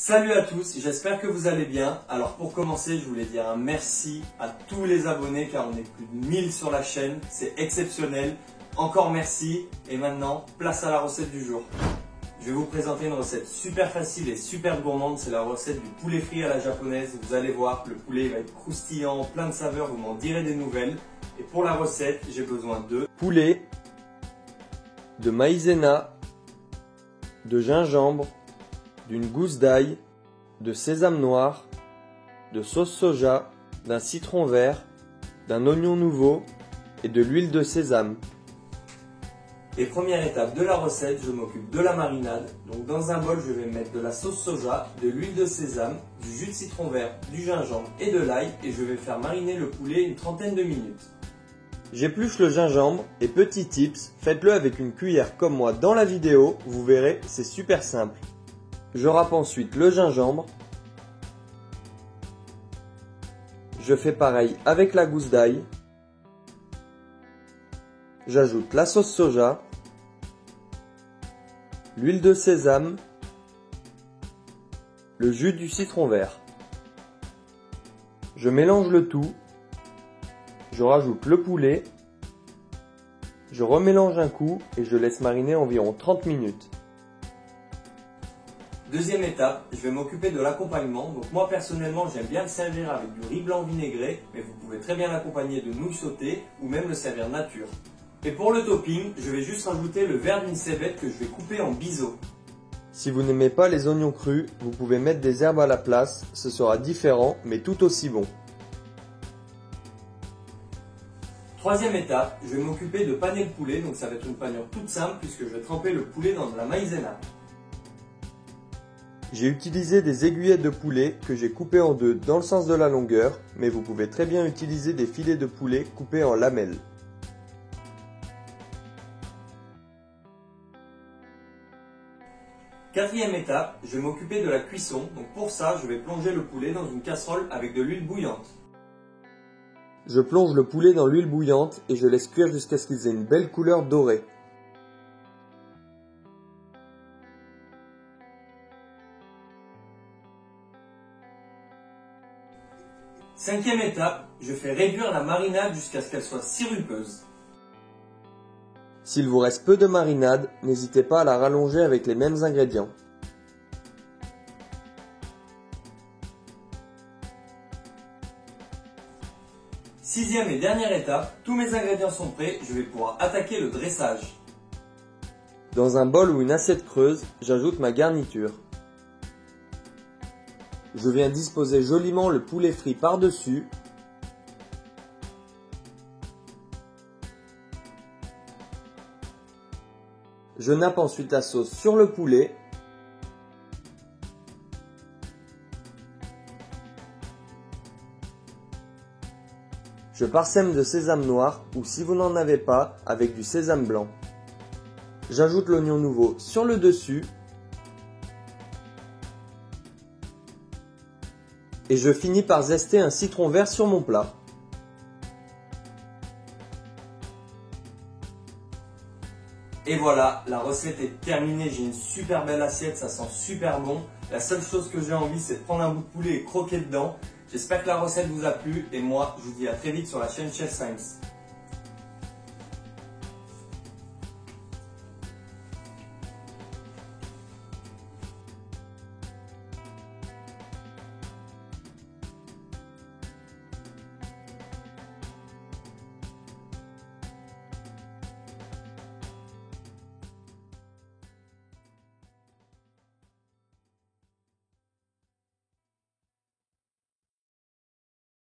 Salut à tous, j'espère que vous allez bien. Alors pour commencer, je voulais dire un merci à tous les abonnés car on est plus de 1000 sur la chaîne, c'est exceptionnel. Encore merci et maintenant, place à la recette du jour. Je vais vous présenter une recette super facile et super gourmande, c'est la recette du poulet frit à la japonaise. Vous allez voir, le poulet va être croustillant, plein de saveurs, vous m'en direz des nouvelles. Et pour la recette, j'ai besoin de poulet, de maïzena, de gingembre, d'une gousse d'ail, de sésame noir, de sauce soja, d'un citron vert, d'un oignon nouveau et de l'huile de sésame. Et première étape de la recette, je m'occupe de la marinade. Donc dans un bol, je vais mettre de la sauce soja, de l'huile de sésame, du jus de citron vert, du gingembre et de l'ail et je vais faire mariner le poulet une trentaine de minutes. J'épluche le gingembre et petit tips, faites-le avec une cuillère comme moi dans la vidéo, vous verrez, c'est super simple. Je râpe ensuite le gingembre. Je fais pareil avec la gousse d'ail. J'ajoute la sauce soja, l'huile de sésame, le jus du citron vert. Je mélange le tout. Je rajoute le poulet. Je remélange un coup et je laisse mariner environ 30 minutes. Deuxième étape, je vais m'occuper de l'accompagnement. Donc moi personnellement j'aime bien le servir avec du riz blanc vinaigré, mais vous pouvez très bien l'accompagner de nouilles sautées ou même le servir nature. Et pour le topping, je vais juste rajouter le verre d'une cébette que je vais couper en biseaux. Si vous n'aimez pas les oignons crus, vous pouvez mettre des herbes à la place, ce sera différent mais tout aussi bon. Troisième étape, je vais m'occuper de paner le poulet, donc ça va être une panure toute simple puisque je vais tremper le poulet dans de la maïzena. J'ai utilisé des aiguillettes de poulet que j'ai coupées en deux dans le sens de la longueur, mais vous pouvez très bien utiliser des filets de poulet coupés en lamelles. Quatrième étape, je vais m'occuper de la cuisson. Donc pour ça, je vais plonger le poulet dans une casserole avec de l'huile bouillante. Je plonge le poulet dans l'huile bouillante et je laisse cuire jusqu'à ce qu'il ait une belle couleur dorée. Cinquième étape, je fais réduire la marinade jusqu'à ce qu'elle soit sirupeuse. S'il vous reste peu de marinade, n'hésitez pas à la rallonger avec les mêmes ingrédients. Sixième et dernière étape, tous mes ingrédients sont prêts, je vais pouvoir attaquer le dressage. Dans un bol ou une assiette creuse, j'ajoute ma garniture. Je viens disposer joliment le poulet frit par-dessus. Je nappe ensuite la sauce sur le poulet. Je parsème de sésame noir ou si vous n'en avez pas, avec du sésame blanc. J'ajoute l'oignon nouveau sur le dessus. Et je finis par zester un citron vert sur mon plat. Et voilà, la recette est terminée, j'ai une super belle assiette, ça sent super bon. La seule chose que j'ai envie, c'est de prendre un bout de poulet et croquer dedans. J'espère que la recette vous a plu et moi, je vous dis à très vite sur la chaîne Chef Science.